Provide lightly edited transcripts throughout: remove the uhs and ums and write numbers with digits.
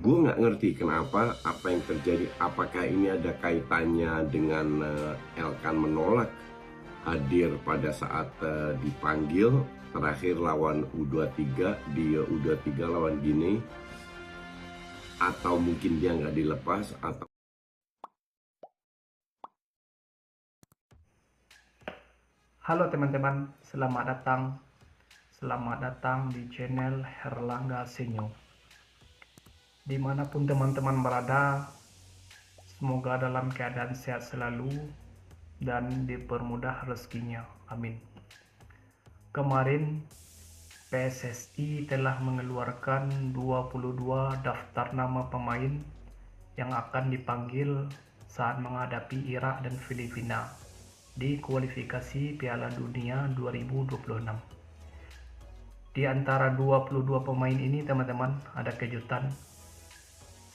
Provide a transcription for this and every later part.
gue nggak ngerti kenapa, apa yang terjadi. Apakah ini ada kaitannya dengan Elkan menolak hadir pada saat dipanggil terakhir lawan U23 di U23 lawan Guinea, atau mungkin dia nggak dilepas, atau Halo teman-teman, selamat datang di channel Herlangga Senyo. Dimanapun teman-teman berada, semoga dalam keadaan sehat selalu dan dipermudah rezekinya, amin. Kemarin PSSI telah mengeluarkan 22 daftar nama pemain yang akan dipanggil saat menghadapi Irak dan Filipina di kualifikasi Piala Dunia 2026. Di antara 22 pemain ini teman-teman, ada kejutan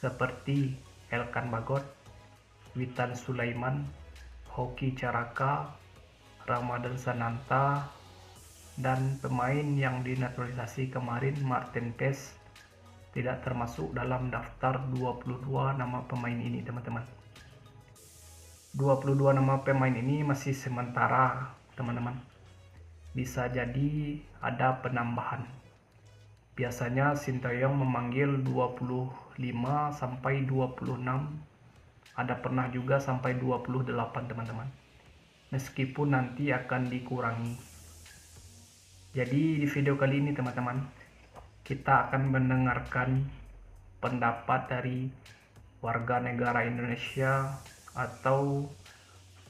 seperti Elkan Bagot, Witan Sulaiman, Hoki Caraka, Ramadan Sananta, dan pemain yang dinaturalisasi kemarin Martin Paes tidak termasuk dalam daftar 22 nama pemain ini teman-teman. 22 nama pemain ini masih sementara teman-teman, bisa jadi ada penambahan. Biasanya Sintayong memanggil 25 sampai 26, ada pernah juga sampai 28 teman-teman, meskipun nanti akan dikurangi. Jadi di video kali ini teman-teman, kita akan mendengarkan pendapat dari warga negara Indonesia atau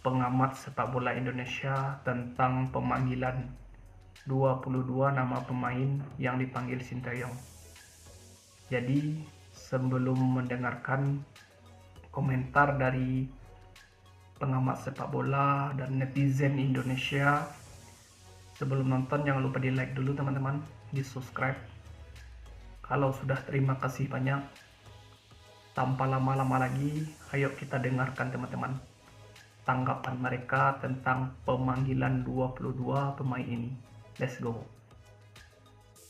pengamat sepak bola Indonesia tentang pemanggilan 22 nama pemain yang dipanggil Sintayong. Jadi sebelum mendengarkan komentar dari pengamat sepak bola dan netizen Indonesia, sebelum nonton jangan lupa di like dulu teman-teman, di subscribe. Kalau sudah, terima kasih banyak. Tanpa lama-lama lagi, ayo kita dengarkan teman-teman tanggapan mereka tentang pemanggilan 22 pemain ini. Let's go.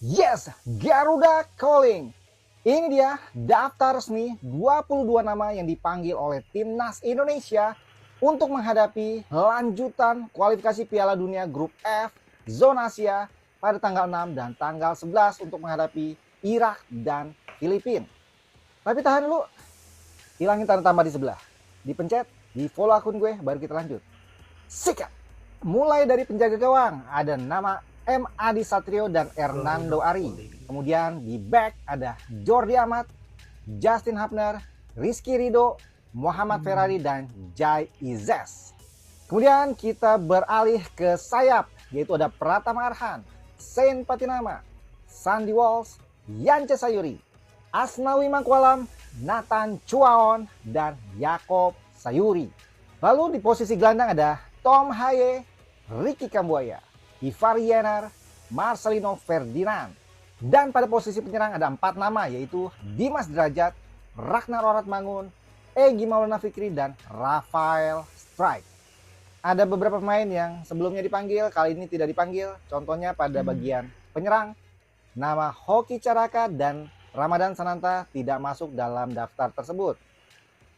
Yes, Garuda calling. Ini dia daftar resmi 22 nama yang dipanggil oleh Timnas Indonesia untuk menghadapi lanjutan kualifikasi Piala Dunia Grup F Zona Asia pada tanggal 6 dan tanggal 11 untuk menghadapi Irak dan Filipina. Tapi tahan dulu, hilangin tanda tambah di sebelah. Dipencet, di follow akun gue, baru kita lanjut. Sikat! Mulai dari penjaga gawang, ada nama M. Adi Satrio dan Hernando Ari. Kemudian di back ada Jordi Amat, Justin Hapner, Rizky Ridho, Muhammad Ferrari, dan Jai Izes. Kemudian kita beralih ke sayap, yaitu ada Pratama Arhan, Sain Patinama, Sandy Walsh, Yance Sayuri, Asnawi Mangkualam, Nathan Chuaon, dan Yakob Sayuri. Lalu di posisi gelandang ada Tom Haye, Ricky Kambuaya, Ivar Yener, Marcelino Ferdinand. Dan pada posisi penyerang ada 4 nama, yaitu Dimas Derajat, Ragnar Oratmangun, Egy Maulana Fikri, dan Rafael Strike. Ada beberapa pemain yang sebelumnya dipanggil, kali ini tidak dipanggil. Contohnya pada bagian penyerang, nama Hoki Caraka dan Ramadan Sananta tidak masuk dalam daftar tersebut.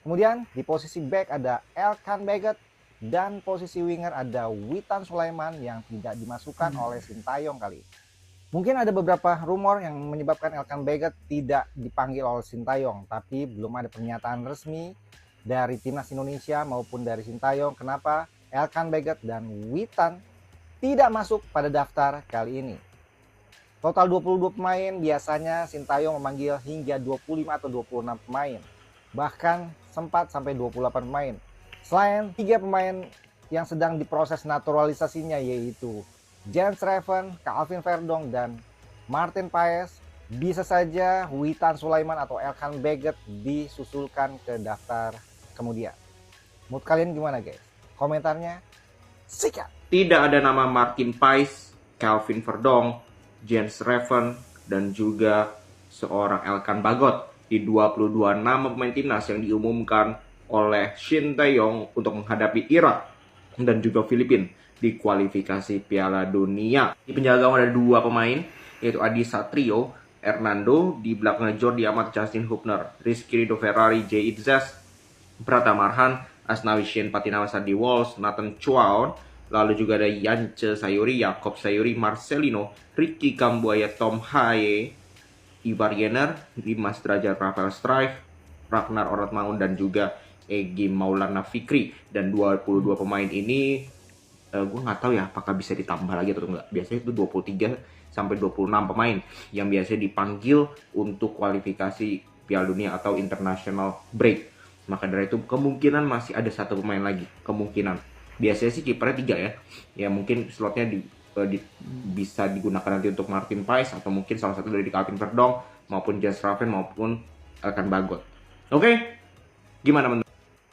Kemudian di posisi back ada Elkan Bagot, dan posisi winger ada Witan Sulaiman yang tidak dimasukkan oleh Sintayong kali. Mungkin ada beberapa rumor yang menyebabkan Elkan Bagot tidak dipanggil oleh Sintayong, tapi belum ada pernyataan resmi dari Timnas Indonesia maupun dari Sintayong kenapa Elkan Bagot dan Witan tidak masuk pada daftar kali ini. Total 22 pemain, biasanya Sintayong memanggil hingga 25 atau 26 pemain. Bahkan sempat sampai 28 pemain. Selain 3 pemain yang sedang diproses naturalisasinya, yaitu Jens Reven, Calvin Verdong, dan Martin Paes, bisa saja Witan Sulaiman atau Elkan Bagot disusulkan ke daftar kemudian. Mood kalian gimana guys? Komentarnya sikat! Tidak ada nama Martin Paes, Calvin Verdong, Jens Reven, dan juga seorang Elkan Bagot di 22 nama pemain timnas yang diumumkan oleh Sintayong untuk menghadapi Irak dan juga Filipina di kualifikasi Piala Dunia. Di penjaga gawang ada 2 pemain, yaitu Adi Satrio, Hernando, di belakangnya Jordi Amat, Justin Hubner, Rizky Ridho Ferrari, Jay Itzes, Pratama Arhan, Asnawi Shane Patinama, Sandy Walsh, Nathan Chuaon, lalu juga ada Yance Sayuri, Jakob Sayuri, Marcelino, Ricky Kambuaya, Tom Haye, Ivar Jenner, Dimas Derajat, Rafael Struijk, Ragnar Orotmangun, dan juga Egy Maulana Fikri. Dan 22 pemain ini gue nggak tahu ya apakah bisa ditambah lagi atau enggak. Biasanya itu 23 sampai 26 pemain yang biasanya dipanggil untuk kualifikasi Piala Dunia atau international break. Maka dari itu kemungkinan masih ada satu pemain lagi, kemungkinan. Biasanya sih kipernya 3 ya. Ya mungkin slotnya bisa digunakan nanti untuk Martin Paes, atau mungkin salah satu dari Calvin Verdong maupun Jens Raven maupun Elkan Bagot. Oke, gimana menurut?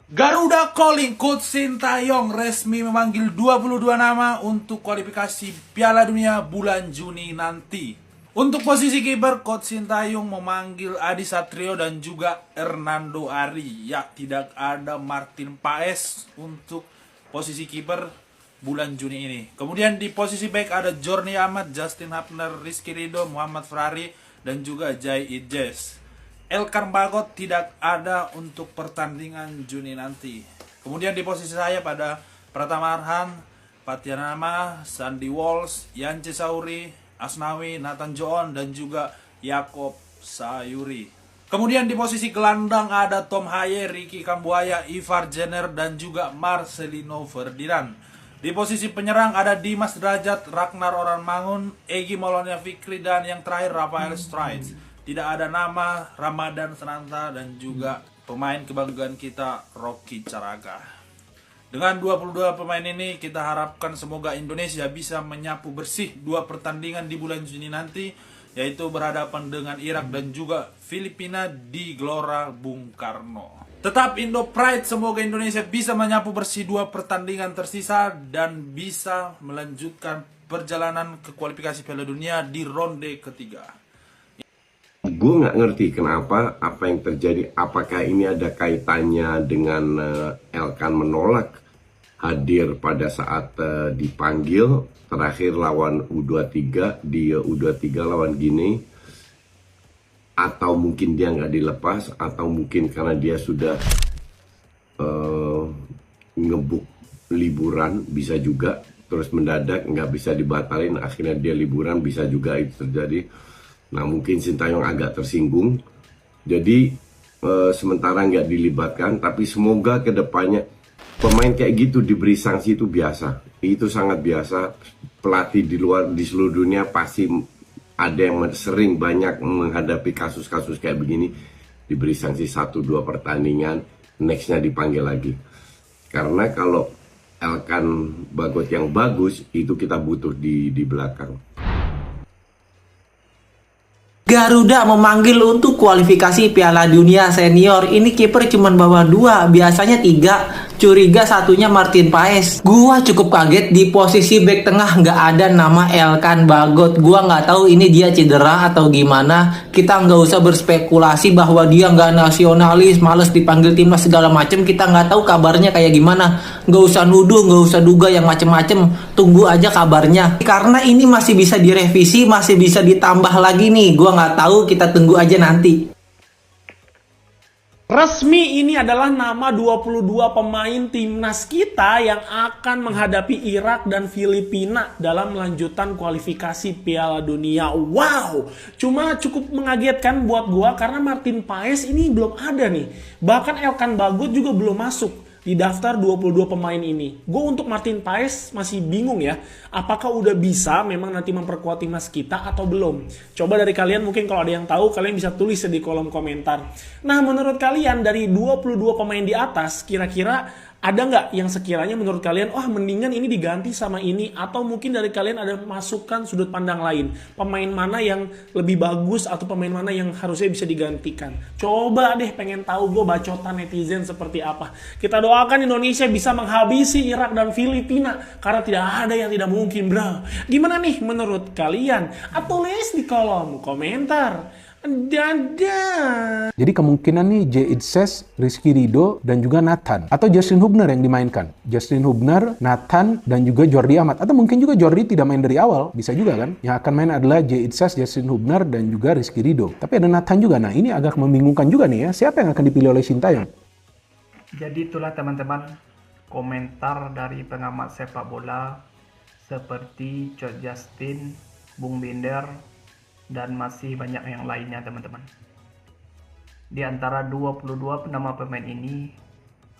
Garuda Calling, Coach Sintayong resmi memanggil 22 nama untuk kualifikasi Piala Dunia bulan Juni nanti. Untuk posisi kiper, Coach Sintayong memanggil Adi Satrio dan juga Hernando Ari. Ya, tidak ada Martin Paes untuk posisi kiper bulan Juni ini. Kemudian di posisi back ada Jordi Amat, Justin Hubner, Rizky Ridho, Muhammad Ferrari, dan juga Jay Itzes. Elkan Bagot tidak ada untuk pertandingan Juni nanti. Kemudian di posisi saya pada Pratama Arhan, Patinama, Sandy Walsh, Yance Sayuri, Asnawi, Nathan Chuaon, dan juga Jakob Sayuri. Kemudian di posisi gelandang ada Tom Haye, Ricky Kambuaya, Ivar Jenner, dan juga Marcelino Ferdinand. Di posisi penyerang ada Dimas Derajat, Ragnar Orotmangun, Egy Maulana Fikri, dan yang terakhir Rafael Struijk. Tidak ada nama Ramadan Sananta dan juga pemain kebanggaan kita Rocky Caraga. Dengan 22 pemain ini kita harapkan semoga Indonesia bisa menyapu bersih 2 pertandingan di bulan Juni nanti, yaitu berhadapan dengan Irak dan juga Filipina di Gelora Bung Karno. Tetap Indo Pride, semoga Indonesia bisa menyapu bersih 2 pertandingan tersisa dan bisa melanjutkan perjalanan ke kualifikasi Piala Dunia di ronde ketiga. Gue nggak ngerti kenapa, apa yang terjadi, apakah ini ada kaitannya dengan Elkan menolak hadir pada saat dipanggil terakhir lawan U23 di U23 lawan Guinea, atau mungkin dia nggak dilepas, atau mungkin karena dia sudah ngebuk liburan, bisa juga terus mendadak nggak bisa dibatalin, akhirnya dia liburan, bisa juga itu terjadi. Nah mungkin Sintayong agak tersinggung, jadi sementara nggak dilibatkan, tapi semoga kedepannya pemain kayak gitu diberi sanksi itu biasa, itu sangat biasa. Pelatih di seluruh dunia pasti ada yang sering banyak menghadapi kasus-kasus kayak begini, diberi sanksi 1-2 pertandingan, nextnya dipanggil lagi. Karena kalau Elkan Bagot yang bagus, itu kita butuh di belakang. Garuda memanggil untuk kualifikasi Piala Dunia Senior. Ini kiper cuma bawa 2, biasanya 3. Curiga satunya Martin Paes. Gua cukup kaget di posisi bek tengah nggak ada nama Elkan Bagot. Gua nggak tahu ini dia cedera atau gimana. Kita nggak usah berspekulasi bahwa dia nggak nasionalis, males dipanggil timnas segala macem. Kita nggak tahu kabarnya kayak gimana. Nggak usah nuduh, nggak usah duga yang macem-macem. Tunggu aja kabarnya. Karena ini masih bisa direvisi, masih bisa ditambah lagi nih. Gua nggak tahu, kita tunggu aja nanti. Resmi ini adalah nama 22 pemain timnas kita yang akan menghadapi Irak dan Filipina dalam lanjutan kualifikasi Piala Dunia. Wow, cuma cukup mengagetkan buat gua karena Martin Paes ini belum ada nih. Bahkan Elkan Bagot juga belum masuk di daftar 22 pemain ini. Gue untuk Martin Paes masih bingung ya, apakah udah bisa memang nanti memperkuat timnas kita atau belum. Coba dari kalian mungkin kalau ada yang tahu, kalian bisa tulis di kolom komentar. Nah menurut kalian dari 22 pemain di atas, kira-kira ada nggak yang sekiranya menurut kalian, mendingan ini diganti sama ini, atau mungkin dari kalian ada masukan sudut pandang lain, pemain mana yang lebih bagus atau pemain mana yang harusnya bisa digantikan. Coba deh, pengen tahu gue bacotan netizen seperti apa. Kita doakan Indonesia bisa menghabisi Irak dan Filipina, karena tidak ada yang tidak mungkin bro. Gimana nih menurut kalian? Tulis di kolom komentar. Dadah. Jadi kemungkinan nih Jay Itzes, Rizky Ridho, dan juga Nathan. Atau Justin Hubner yang dimainkan. Justin Hubner, Nathan, dan juga Jordi Amat. Atau mungkin juga Jordi tidak main dari awal. Bisa juga kan? Yang akan main adalah Jay Itzes, Justin Hubner, dan juga Rizky Ridho. Tapi ada Nathan juga. Nah ini agak membingungkan juga nih ya. Siapa yang akan dipilih oleh Sintayong? Jadi itulah teman-teman komentar dari pengamat sepak bola seperti Coach Justin, Bung Binder, dan masih banyak yang lainnya teman-teman. Di antara 22 nama pemain ini,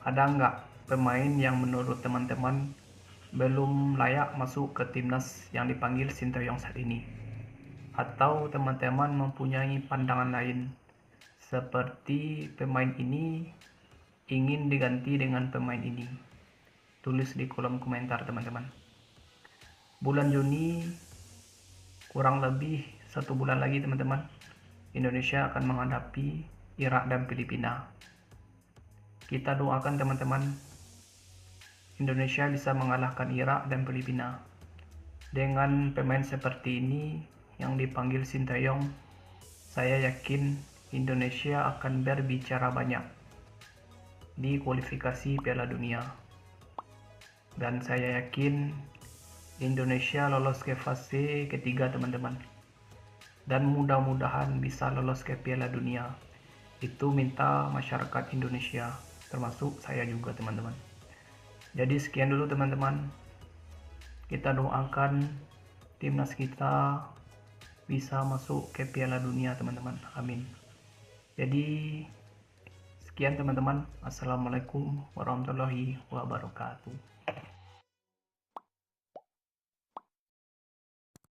ada nggak pemain yang menurut teman-teman belum layak masuk ke timnas yang dipanggil Sintayong saat ini? Atau teman-teman mempunyai pandangan lain, seperti pemain ini ingin diganti dengan pemain ini? Tulis di kolom komentar teman-teman. Bulan Juni, kurang lebih 1 bulan lagi teman-teman, Indonesia akan menghadapi Irak dan Filipina. Kita doakan teman-teman, Indonesia bisa mengalahkan Irak dan Filipina. Dengan pemain seperti ini yang dipanggil Sintayong, saya yakin Indonesia akan berbicara banyak di kualifikasi Piala Dunia. Dan saya yakin Indonesia lolos ke fase ketiga teman-teman. Dan mudah-mudahan bisa lolos ke Piala Dunia. Itu minta masyarakat Indonesia, termasuk saya juga teman-teman. Jadi sekian dulu teman-teman. Kita doakan timnas kita bisa masuk ke Piala Dunia teman-teman. Amin. Jadi sekian teman-teman. Assalamualaikum warahmatullahi wabarakatuh.